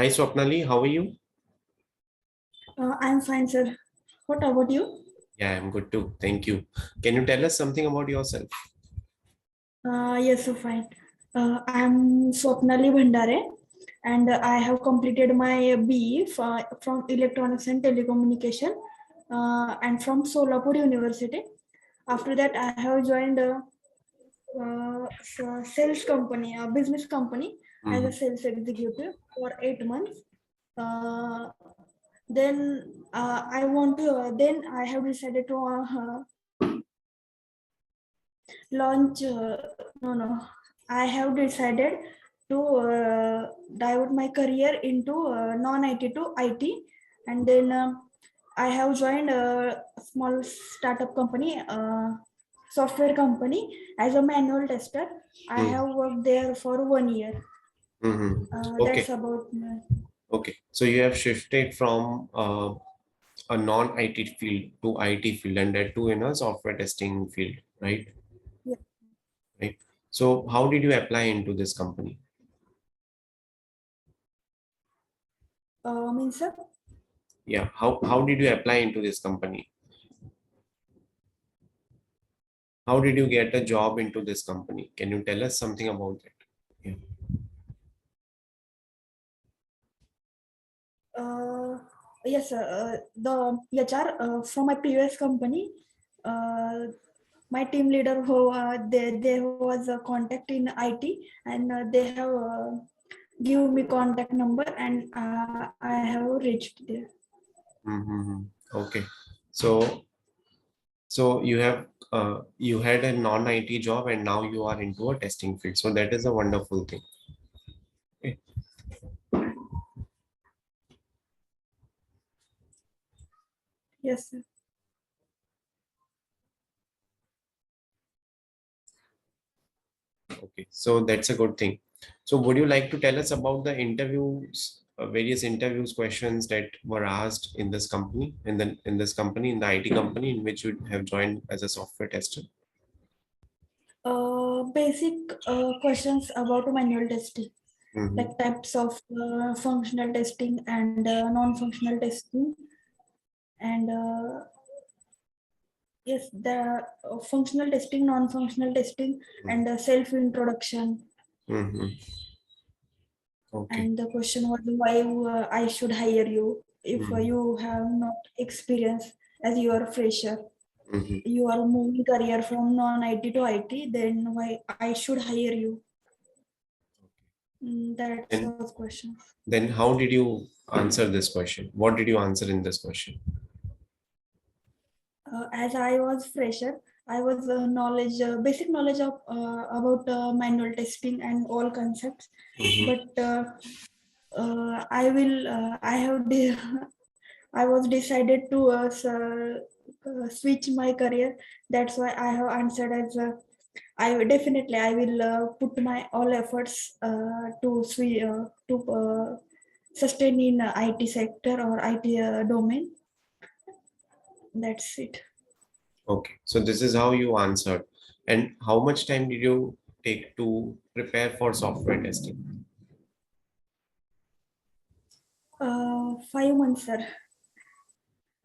Hi Swapnali, how are you? I'm fine, sir. What about you? Yeah, I'm good too. Thank you. Can you tell us something about yourself? Yes, so fine. I'm Swapnali Bhandare, and I have completed my BE from Electronics and Telecommunication, and from Solapur University. After that, I have joined a sales company, a business company, as a Mhm. sales executive for 8 months. Uh, then I want to. Then I have decided to launch no, I have decided to divert my career into non-IT to IT, and then I have joined a small startup company, software company, as a manual tester. I Mm. have worked there for 1 year. Mhm. That's Okay, about okay. So you have shifted from a non-IT field to IT field, and that too in a software testing field, right? yeah. Right. So how did you apply into this company? Means sir. Yeah, how did you apply into this company? How did you get a job into this company? Can you tell us something about that? Yeah. Uh, yes, sir. The HR from my previous company, uh, my team leader who there was a contact in IT, and they have give me contact number, and I have reached there. Mm-hmm. Okay. So you had a non-IT job and now you are into a testing field. So that is a wonderful thing. Okay. Yes, sir. Okay. So that's a good thing. So would you like to tell us about the interviews, various interviews, questions that were asked in this company, in this company, in the IT company in which you have joined as a software tester? Basic questions about manual testing, Mm-hmm. like types of functional testing and non-functional testing, and yes, the functional testing, non-functional testing, and self-introduction. Mm-hmm. Okay. And the question was why I should hire you if Mm-hmm. you have not experience, as you are fresher. Mm-hmm. You are moving career from non-IT to IT, then why I should hire you? That And was question. then how did you answer this question? What did you answer in this question? As I was fresher, I was basic knowledge of about manual testing and all concepts, Mm-hmm. but I have I was decided to switch my career. That's why I have answered as I will put my all efforts to sustain in IT sector or IT domain. That's it. Okay, so this is how you answered. And how much time did you take to prepare for software testing? 5 months, sir.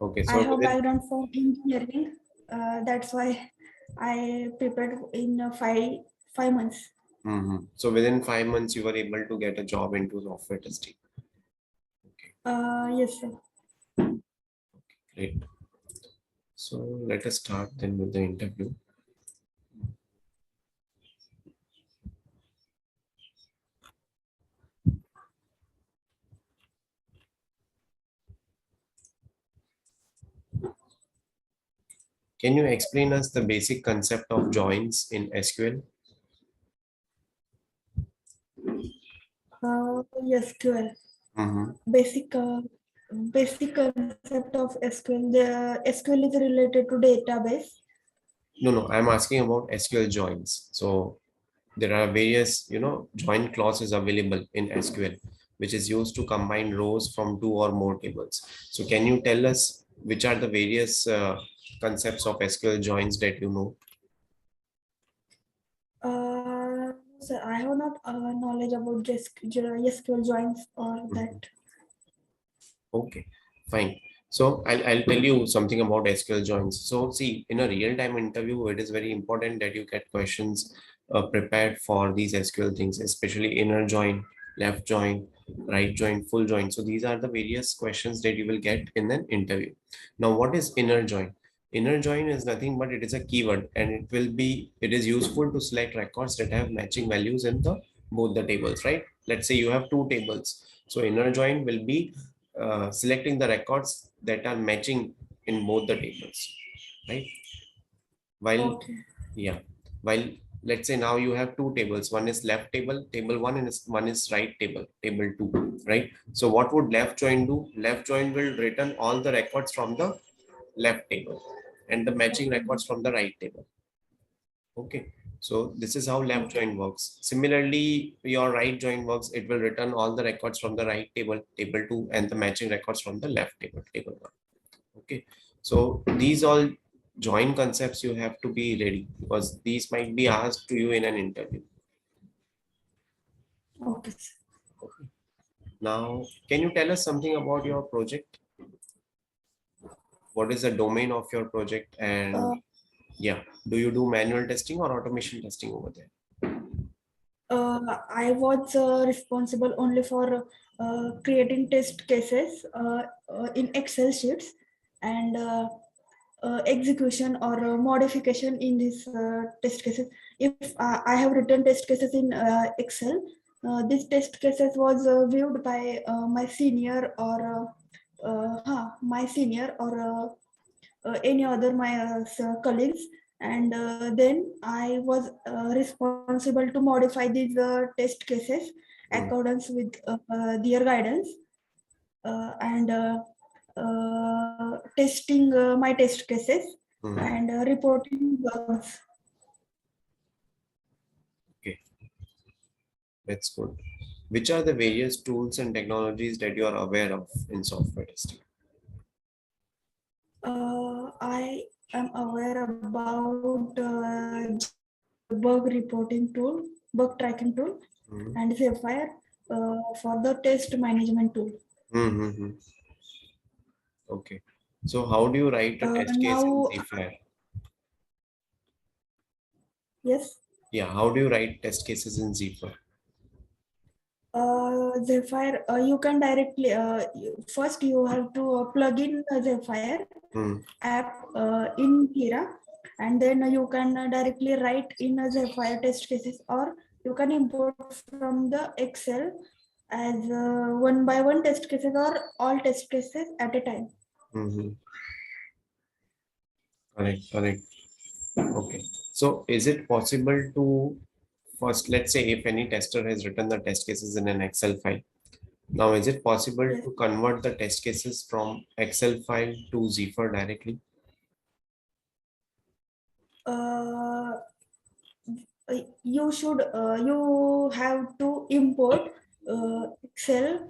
Okay, I so have within background from engineering. That's why I prepared in 5 months. so within 5 months you were able to get a job into software testing. Okay, Yes, sir. great. So let us start then with the interview. Can you explain us the basic concept of joins in SQL? Yes, 12. Mm-hmm. Basic basic concept of SQL. The SQL is related to database. No, no, I'm asking about SQL joins. So there are various, join clauses available in SQL, which is used to combine rows from two or more tables. So can you tell us which are the various concepts of SQL joins that you know? Uh, So I have not knowledge about SQL joins or Mhm. that. Okay, fine. So I'll tell you something about SQL joins. So see, in a real-time interview, it is very important that you get questions prepared for these SQL things, especially inner join, left join, right join, full join. So these are the various questions that you will get in an interview. Now, what is inner join? Inner join is nothing but it is a keyword, and it is useful to select records that have matching values in the both the tables, right? Let's say you have two tables. So inner join will be selecting the records that are matching in both the tables, right? While, Okay. yeah, while let's say now you have two tables, one is left table, table one, and one is right table, table two, right? So what would left join do? Left join will return all the records from the left table and the matching Okay. records from the right table. Okay, so this is how left Okay. join works. Similarly, your right join works. It will return all the records from the right table, table two, and the matching records from the left table, table one. Okay, so these all join concepts you have to be ready because these might be asked to you in an interview. Okay. Okay. Now, can you tell us something about your project? What is the domain of your project? And Uh, yeah, do you do manual testing or automation testing over there? I was responsible only for creating test cases in Excel sheets and execution or modification in these test cases. If I have written test cases in Excel, these test cases was viewed by my senior or my senior or any other my colleagues, and then I was responsible to modify these test cases Hmm. accordance with their guidance, and testing my test cases Hmm. and reporting bugs. Okay, that's good. Which are the various tools and technologies that you are aware of in software testing? I am aware about bug reporting tool, bug tracking tool, Hmm. and Zephyr for the test management tool. Mm-hmm. Okay. So how do you write a test case in Now, Zephyr? yes, Yeah, how do you write test cases in Zephyr? Zephyr, you can directly, first you have to plug in the Zephyr Hmm. app in Kira, and then you can directly write in a Zephyr test cases, or you can import from the Excel as one by one test cases or all test cases at a time. Mm-hmm. Correct, correct. Okay. So is it possible to first, let's say if any tester has written the test cases in an Excel file. Now, is it possible Yes. to convert the test cases from Excel file to Zephyr directly? Uh, you have to import Excel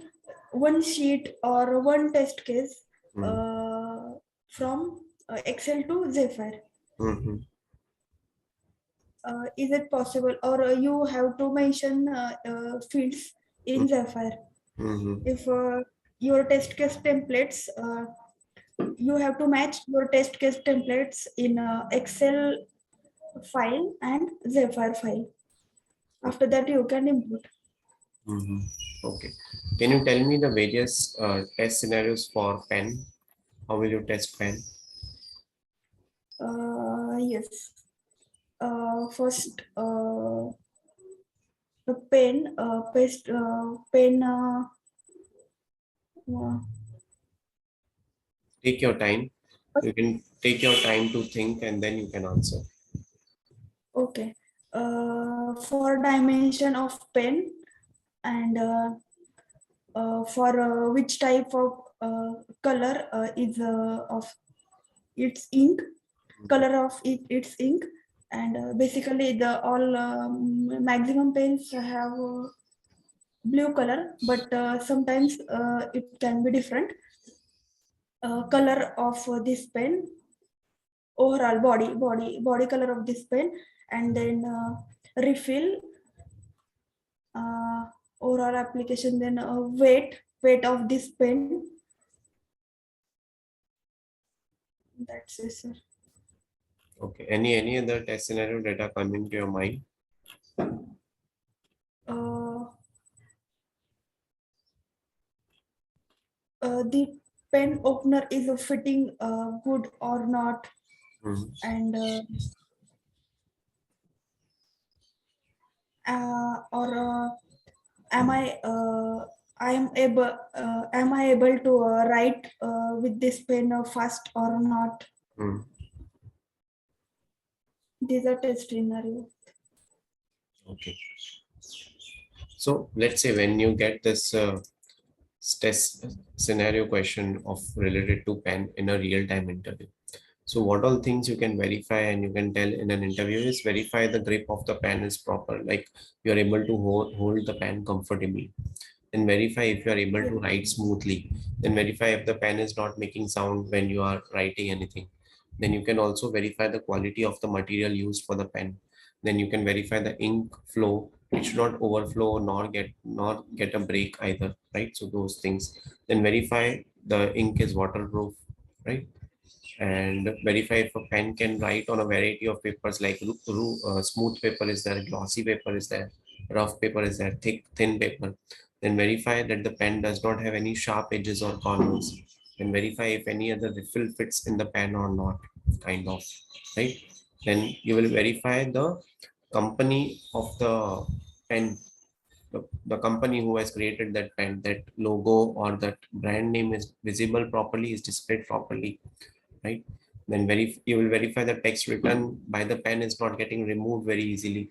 one sheet or one test case Hmm. uh, from Excel to Zephyr. Mm-hmm. Is it possible, or you have to mention fields in Zephyr? Mm-hmm. If your test case templates, you have to match your test case templates in Excel file and Zephyr file. After that, you can import. Mm-hmm. Okay. Can you tell me the various test scenarios for pen? How will you test pen? Yes. First, the pen, paste, pen. Uh, Take your time. You can take your time to think and then you can answer. okay. For dimension of pen and for which type of color is of its ink, color of its ink, and basically the all maximum pens have blue color, but sometimes it can be different color of this pen, overall body color of this pen, and then refill, uh, overall application, then weight of this pen. That's it, sir. Okay. Any other test scenario that are coming to your mind? uh, the pen opener is fitting good or not, Mhm. and or am I able to write with this pen fast or not? Mhm. These are test scenario. Okay. So let's say when you get this test scenario question of related to pen in a real-time interview. So what all things you can verify and you can tell in an interview is verify the grip of the pen is proper, like you are able to hold the pen comfortably. Then verify if you are able Yeah. to write smoothly. Then verify if the pen is not making sound when you are writing anything. Then you can also verify the quality of the material used for the pen. Then you can verify the ink flow. It should not overflow nor get a break either, right? So those things. Then verify the ink is waterproof, right? And verify if a pen can write on a variety of papers like smooth paper is there, glossy paper is there, rough paper is there, thin paper. Then verify that the pen does not have any sharp edges or corners. Then verify if any other refill fits in the pen or not, kind of, right? Then you will verify the company of the pen, the company who has created that pen, that logo or that brand name is visible properly, is displayed properly, right? Then you will verify the text written by the pen is not getting removed very easily,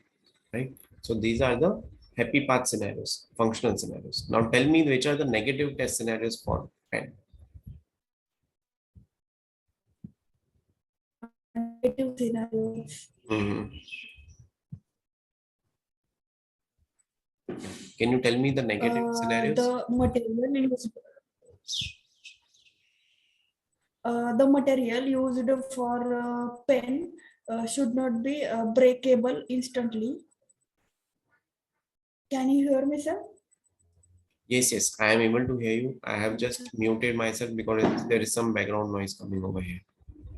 right? So these are the happy path scenarios, functional scenarios. Now tell me which are the negative test scenarios for pen. Negative scenarios. Mhm. Can you tell me the negative scenarios? The material used for pen should not be breakable instantly. Can you hear me, sir? Yes, yes, I am able to hear you. I have just muted myself because there is some background noise coming over here.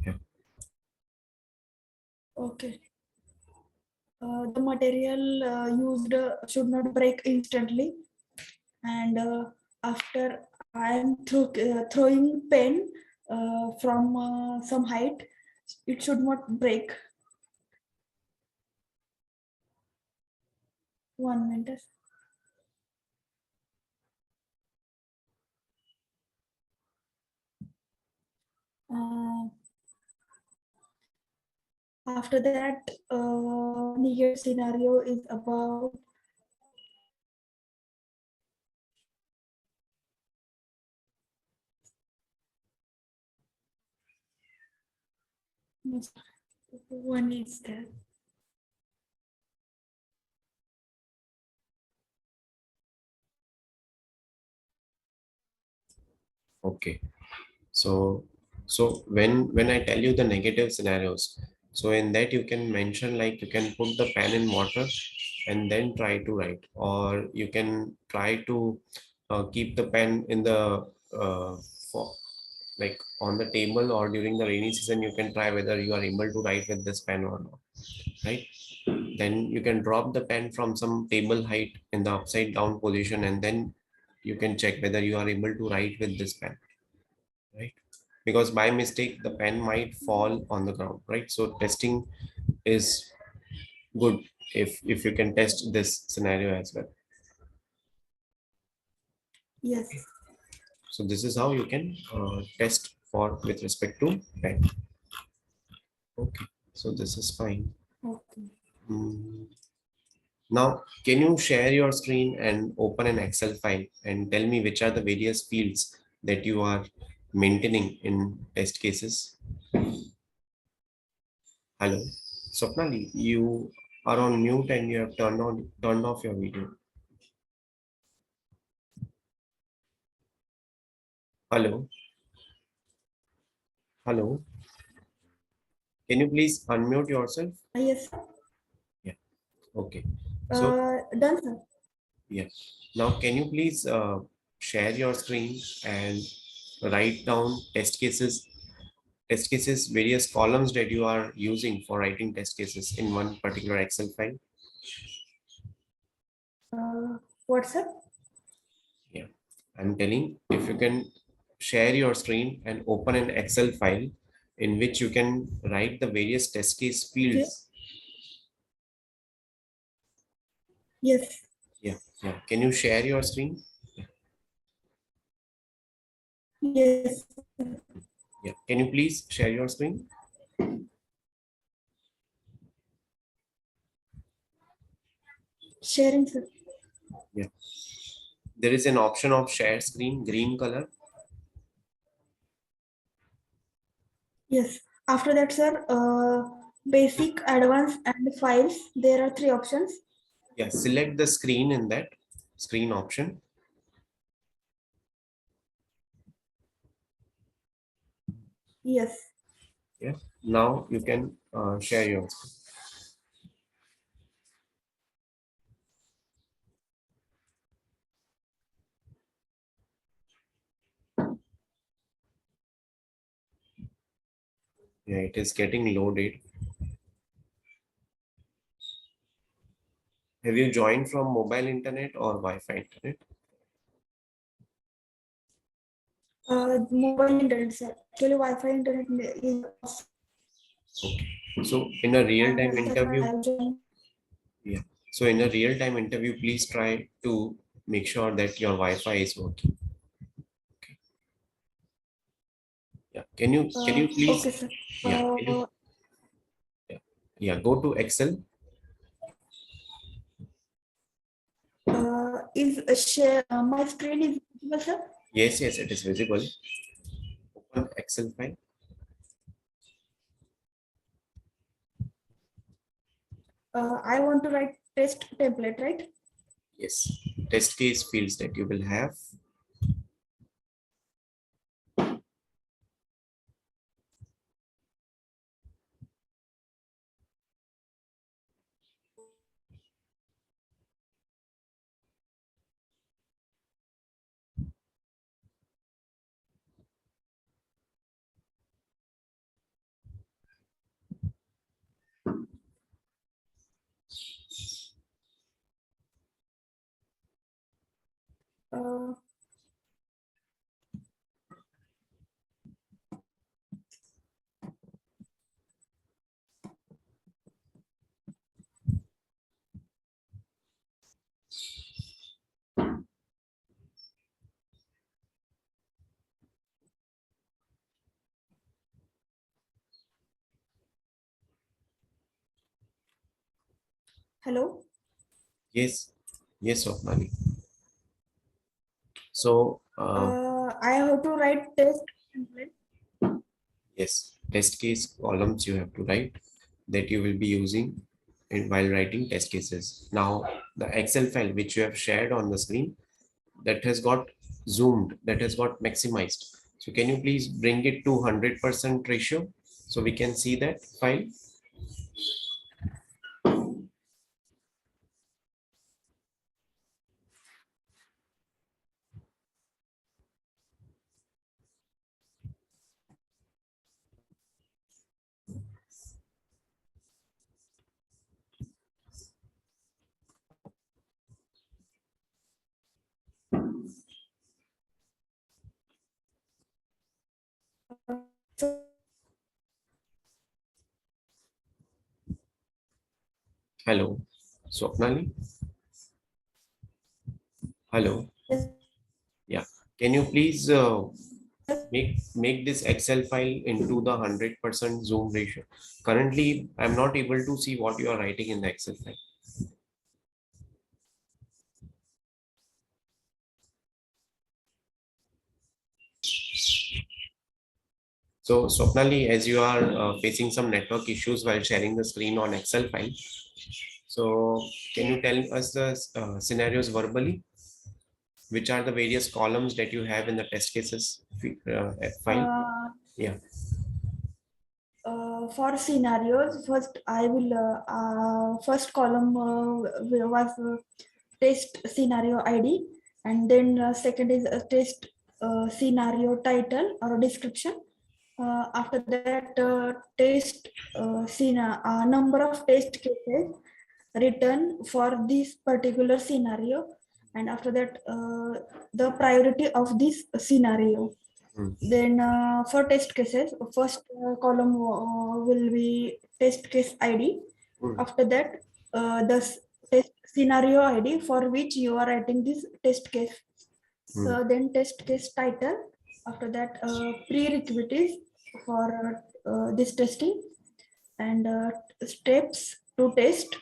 Yeah. Okay. The material used should not break instantly, and after I am throwing pen from some height, it should not break. 1 minute. Uh, After that, negative scenario is about one is there. Okay. So, so when I tell you the negative scenarios, so in that you can mention like you can put the pen in water and then try to write, or you can try to keep the pen in the for, like on the table, or during the rainy season you can try whether you are able to write with this pen or not, right? Then you can drop the pen from some table height in the upside down position, and then you can check whether you are able to write with this pen, right? Because by mistake the pen might fall on the ground, right? So testing is good if you can test this scenario as well. Yes. So this is how you can test for with respect to pen. Okay, so this is fine. Okay. Mm, now can you share your screen and open an Excel file and tell me which are the various fields that you are maintaining in test cases? Hello, Swapnali, you are on mute and you have turned off your video. Hello, hello. Can you please unmute yourself? Yes. Yeah. Okay. So Done, sir. Yeah. Now, can you please share your screen and write down test cases, various columns that you are using for writing test cases in one particular Excel file? What's up? Yeah. I'm telling if you can share your screen and open an Excel file in which you can write the various test case Okay. fields. Yes. Yeah. Yeah. Can you share your screen? Yes. Yeah. Can you please share your screen? Sharing. Sir. Yeah. There is an option of share screen, green color. Yes. After that, sir, basic, advanced, and files. There are three options. Yeah. Select the screen in that screen option. Yes. Yeah. Now you can share your screen. Yeah. It is getting loaded. Have you joined from mobile internet or Wi-Fi internet? Mobile internet, sir. Actually, Wi-Fi internet is off. Okay. So in a real-time That's why interview, I've joined. yeah. So in a real-time interview, please try to make sure that your Wi-Fi is working. Okay. Yeah. Can you please, Okay, sir. yeah, can you, yeah, yeah, go to Excel. Is share my screen is visible, sir? Yes, yes, it is visible. Open Excel file. I want to write test template, right? Yes. Test case fields that you will have. Uh, Hello. Yes. Yes, Swapnali. So, I have to write test template. yes, test case columns you have to write that you will be using while writing test cases. Now, the Excel file which you have shared on the screen that has got zoomed, that has got maximized. So can you please bring it to 100% ratio so we can see that file? So, Hello, Swapnali? Hello. yes, Yeah. Can you please make this Excel file into the 100% zoom ratio? Currently, I'm not able to see what you are writing in the Excel file. So, Swapnali, as you are facing some network issues while sharing the screen on Excel file, so can you tell us the scenarios verbally? Which are the various columns that you have in the test cases file? uh, Yeah. for scenarios, first I will first column was test scenario ID, and then second is a test scenario title or description. After that, test number of test cases written for this particular scenario, and after that, the priority of this scenario. Hmm. Then for test cases, first column will be test case ID. Hmm. After that, the test scenario ID for which you are writing this test case. Hmm. Then test case title. After that, prerequisites for this testing, and steps to test,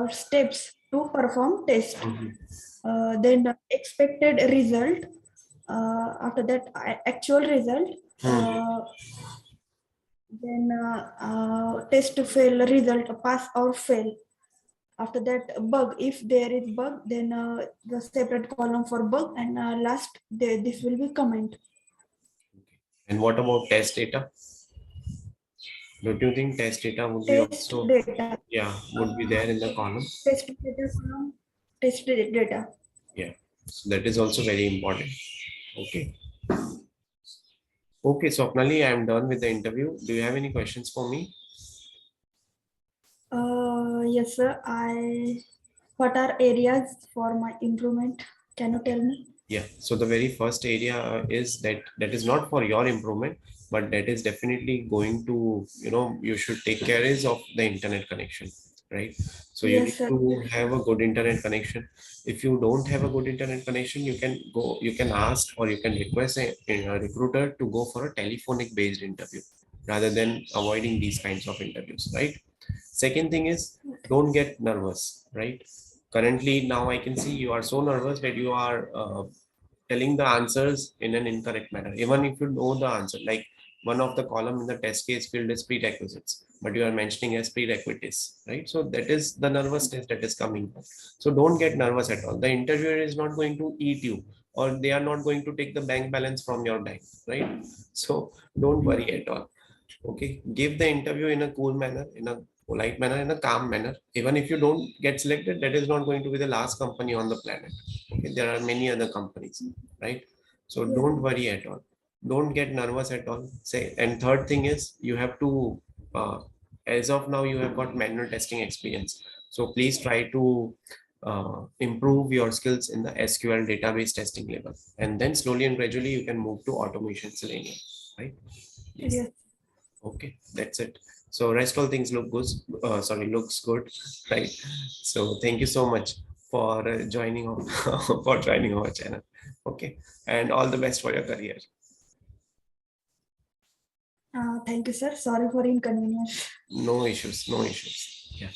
steps to perform test. Mhm. Then the expected result. After that, actual result. Hmm. Then test to fail result, pass or fail. After that, bug. If there is bug, then the separate column for bug, and last this will be comment. And what about test data? Don't you think test data would be Test also, data. yeah, would be there in the column? Test data column. Test data. Yeah, so that is also very important. Okay. Okay, so Swapnali, I am done with the interview. Do you have any questions for me? Yes, sir. What are areas for my improvement? Can you tell me? Yeah, so the very first area is that is not for your improvement, but that is definitely going to, you should take care is of the internet connection, right? So you Yes, need sir. to have a good internet connection. If you don't have a good internet connection, you can ask or you can request a recruiter to go for a telephonic based interview rather than avoiding these kinds of interviews, right? Second thing is, don't get nervous, right? Currently, now I can see you are so nervous that you are telling the answers in an incorrect manner, even if you know the answer. Like one of the column in the test case field is prerequisites, but you are mentioning as prerequisites, right? So that is the nervousness that is coming. So don't get nervous at all. The interviewer is not going to eat you, or they are not going to take the bank balance from your bank, right? So don't worry at all. Okay, give the interview in a cool manner, in a polite manner, in a calm manner. Even if you don't get selected, that is not going to be the last company on the planet. Okay, there are many other companies, right? So Yes. don't worry at all. Don't get nervous at all. Say, and third thing is you have to, as of now, you have got manual testing experience. So please try to improve your skills in the SQL database testing level, and then slowly and gradually you can move to automation Selenium, right? Yes. Yes. Okay, that's it. So rest all things look good. Sorry, looks good, right? So thank you so much for joining for joining our channel. Okay, and all the best for your career. Thank you, sir. Sorry for inconvenience. No issues, no issues. Yeah.